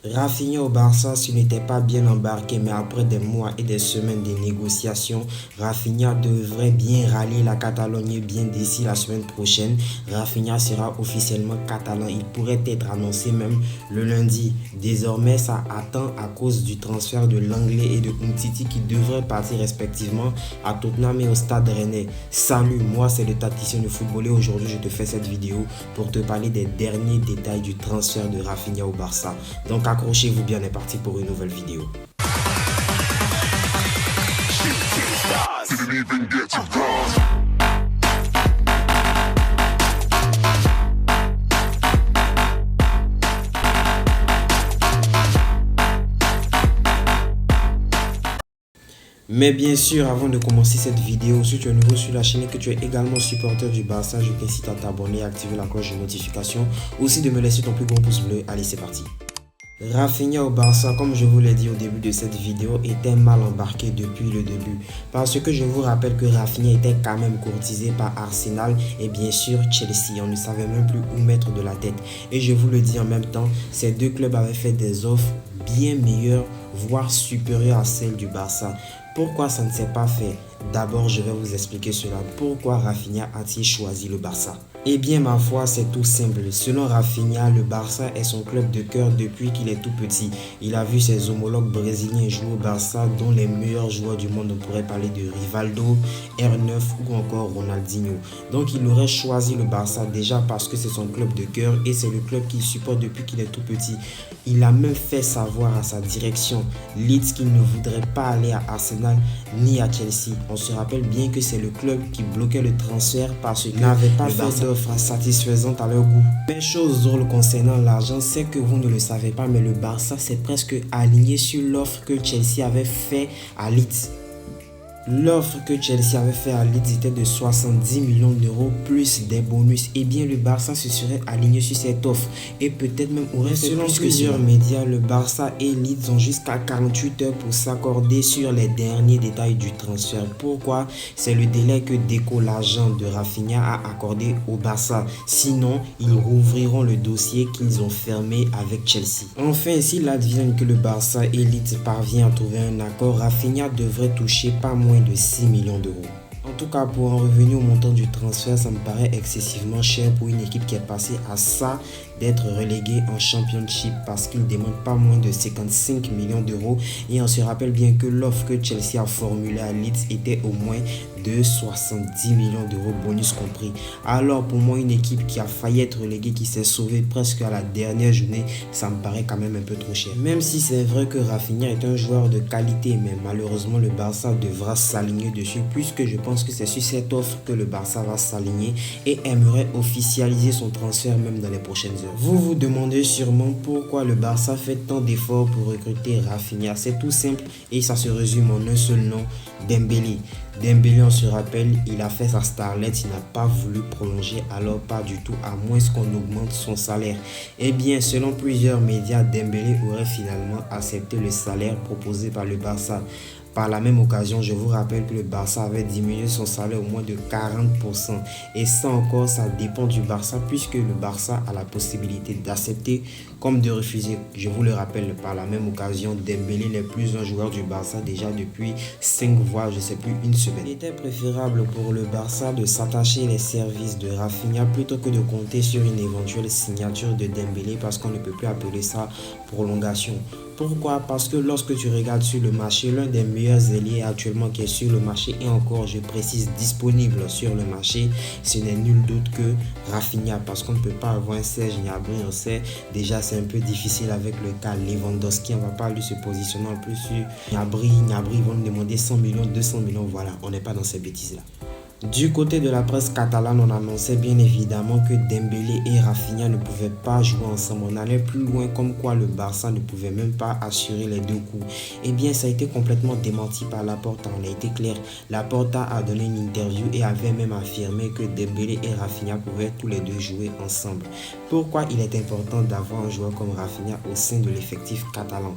Rafinha au Barça, ce n'était pas bien embarqué, mais après des mois et des semaines de négociations, Rafinha devrait bien rallier la Catalogne bien d'ici la semaine prochaine. Rafinha sera officiellement catalan. Il pourrait être annoncé même le lundi. Désormais, ça attend à cause du transfert de Lenglet et de Umtiti qui devraient partir respectivement à Tottenham et au Stade Rennais. Salut, moi c'est le tacticien de football et aujourd'hui je te fais cette vidéo pour te parler des derniers détails du transfert de Rafinha au Barça. Donc accrochez-vous bien, on est parti pour une nouvelle vidéo. Mais bien sûr, avant de commencer cette vidéo, si tu es nouveau sur la chaîne et que tu es également supporter du Barça, je t'incite à t'abonner et activer la cloche de notification. Aussi de me laisser ton plus gros pouce bleu. Allez, c'est parti. Rafinha au Barça, comme je vous l'ai dit au début de cette vidéo, était mal embarqué depuis le début. Parce que je vous rappelle que Rafinha était quand même courtisé par Arsenal et bien sûr Chelsea. On ne savait même plus où mettre de la tête. Et je vous le dis en même temps, ces deux clubs avaient fait des offres bien meilleures, voire supérieures à celles du Barça. Pourquoi ça ne s'est pas fait? D'abord, je vais vous expliquer cela. Pourquoi Rafinha a-t-il choisi le Barça? Eh bien, ma foi, c'est tout simple. Selon Rafinha, le Barça est son club de cœur depuis qu'il est tout petit. Il a vu ses homologues brésiliens jouer au Barça, dont les meilleurs joueurs du monde. On pourrait parler de Rivaldo, R9 ou encore Ronaldinho. Donc, il aurait choisi le Barça déjà parce que c'est son club de cœur et c'est le club qu'il supporte depuis qu'il est tout petit. Il a même fait savoir à sa direction, Leeds, qu'il ne voudrait pas aller à Arsenal ni à Chelsea. On se rappelle bien que c'est le club qui bloquait le transfert parce qu'il n'avait pas fait d'offres satisfaisantes à leur goût. Mais chose drôle concernant l'argent, c'est que vous ne le savez pas, mais le Barça s'est presque aligné sur l'offre que Chelsea avait fait à Leeds. L'offre que Chelsea avait fait à Leeds était de 70 millions d'euros plus des bonus. Et bien le Barça se serait aligné sur cette offre et peut-être même aurait fait plus que plusieurs médias. Le Barça et Leeds ont jusqu'à 48 heures pour s'accorder sur les derniers détails du transfert. Pourquoi? C'est le délai que Deco, l'agent de Rafinha, a accordé au Barça. Sinon, ils rouvriront le dossier qu'ils ont fermé avec Chelsea. Enfin, s'il advient que le Barça et Leeds parviennent à trouver un accord, Rafinha devrait toucher pas moins de 6 millions d'euros. En tout cas, pour en revenir au montant du transfert, ça me paraît excessivement cher pour une équipe qui est passée à ça d'être reléguée en Championship parce qu'il demande pas moins de 55 millions d'euros et on se rappelle bien que l'offre que Chelsea a formulée à Leeds était au moins de 70 millions d'euros bonus compris. Alors pour moi, une équipe qui a failli être reléguée, qui s'est sauvée presque à la dernière journée, ça me paraît quand même un peu trop cher. Même si c'est vrai que Rafinha est un joueur de qualité, mais malheureusement le Barça devra s'aligner dessus puisque je pense que c'est sur cette offre que le Barça va s'aligner et aimerait officialiser son transfert même dans les prochaines heures. Vous vous demandez sûrement pourquoi le Barça fait tant d'efforts pour recruter Rafinha. C'est tout simple et ça se résume en un seul nom, Dembélé. Dembélé, on se rappelle, il a fait sa starlette, il n'a pas voulu prolonger, alors pas du tout, à moins qu'on augmente son salaire. Eh bien, selon plusieurs médias, Dembélé aurait finalement accepté le salaire proposé par le Barça. Par la même occasion, je vous rappelle que le Barça avait diminué son salaire au moins de 40%. Et ça encore, ça dépend du Barça puisque le Barça a la possibilité d'accepter comme de refuser. Je vous le rappelle, par la même occasion, Dembélé n'est plus un joueur du Barça déjà depuis 5 voire je sais plus une semaine. Il était préférable pour le Barça de s'attacher les services de Rafinha plutôt que de compter sur une éventuelle signature de Dembélé parce qu'on ne peut plus appeler ça prolongation. Pourquoi? Parce que lorsque tu regardes sur le marché, l'un des meilleurs ailiers actuellement qui est sur le marché et encore, je précise, disponible sur le marché, ce n'est nul d'autre que Rafinha parce qu'on ne peut pas avoir un Serge Gnabry, on sait déjà c'est un peu difficile avec le cas Lewandowski, on ne va pas lui se positionner en plus sur Gnabry, ils vont nous demander 100 millions, 200 millions, voilà, on n'est pas dans ces bêtises-là. Du côté de la presse catalane, on annonçait bien évidemment que Dembélé et Rafinha ne pouvaient pas jouer ensemble. On allait plus loin comme quoi le Barça ne pouvait même pas assurer les deux coups. Eh bien, ça a été complètement démenti par Laporta. On a été clair. Laporta a donné une interview et avait même affirmé que Dembélé et Rafinha pouvaient tous les deux jouer ensemble. Pourquoi il est important d'avoir un joueur comme Rafinha au sein de l'effectif catalan?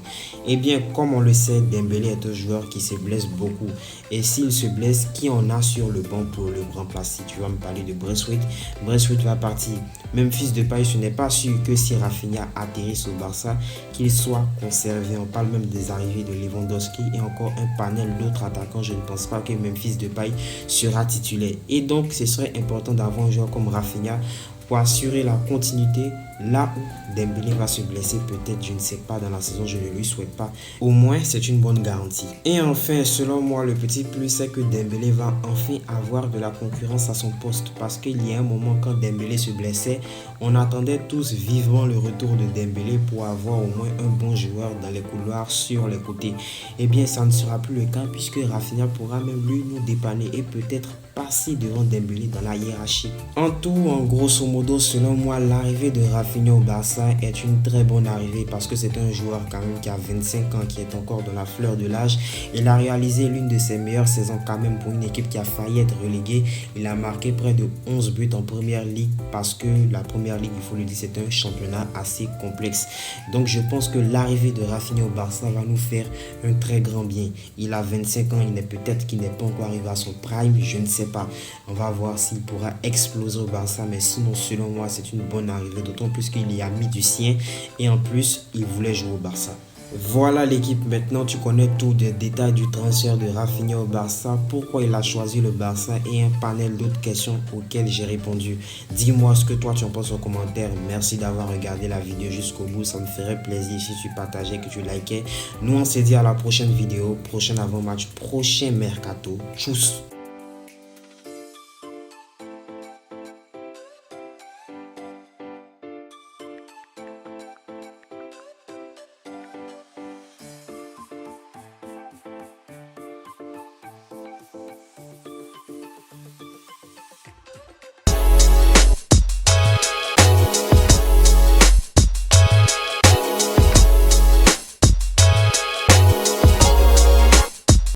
Eh bien, comme on le sait, Dembélé est un joueur qui se blesse beaucoup. Et s'il se blesse, qui en a sur le banc pour le remplacer. Tu vas me parler de Braithwaite. Braithwaite va partir. Memphis Depay, ce n'est pas sûr que si Rafinha atterrisse au Barça, qu'il soit conservé. On parle même des arrivées de Lewandowski et encore un panel d'autres attaquants. Je ne pense pas que Memphis Depay sera titulaire. Et donc, ce serait important d'avoir un joueur comme Rafinha pour assurer la continuité là où Dembélé va se blesser, peut-être, je ne sais pas, dans la saison, je ne lui souhaite pas. Au moins, c'est une bonne garantie. Et enfin, selon moi, le petit plus, c'est que Dembélé va enfin avoir de la concurrence à son poste. Parce qu'il y a un moment, quand Dembélé se blessait, on attendait tous vivement le retour de Dembélé pour avoir au moins un bon joueur dans les couloirs, sur les côtés. Eh bien, ça ne sera plus le cas puisque Rafinha pourra même lui nous dépanner et peut-être passer devant Dembélé dans la hiérarchie. En tout, en grosso modo, selon moi, l'arrivée de Rafinha au Barça est une très bonne arrivée parce que c'est un joueur quand même qui a 25 ans, qui est encore dans la fleur de l'âge. Il a réalisé l'une de ses meilleures saisons quand même pour une équipe qui a failli être reléguée. Il a marqué près de 11 buts en première ligue parce que la première ligue, il faut le dire, c'est un championnat assez complexe. Donc je pense que l'arrivée de Rafinha au Barça va nous faire un très grand bien. Il a 25 ans, il est peut-être qu'il n'est pas encore arrivé à son prime, je ne sais pas. On va voir s'il pourra exploser au Barça, mais sinon selon moi c'est une bonne arrivée, d'autant plus qu'il y a mis du sien et en plus il voulait jouer au Barça. Voilà l'équipe, maintenant tu connais tous les détails du transfert de Rafinha au Barça, pourquoi il a choisi le Barça et un panel d'autres questions auxquelles j'ai répondu. Dis-moi ce que toi tu en penses en commentaire. Merci d'avoir regardé la vidéo jusqu'au bout, ça me ferait plaisir si tu partageais, que tu likais. Nous on se dit à la prochaine vidéo, prochain avant-match, prochain mercato. Tchuss.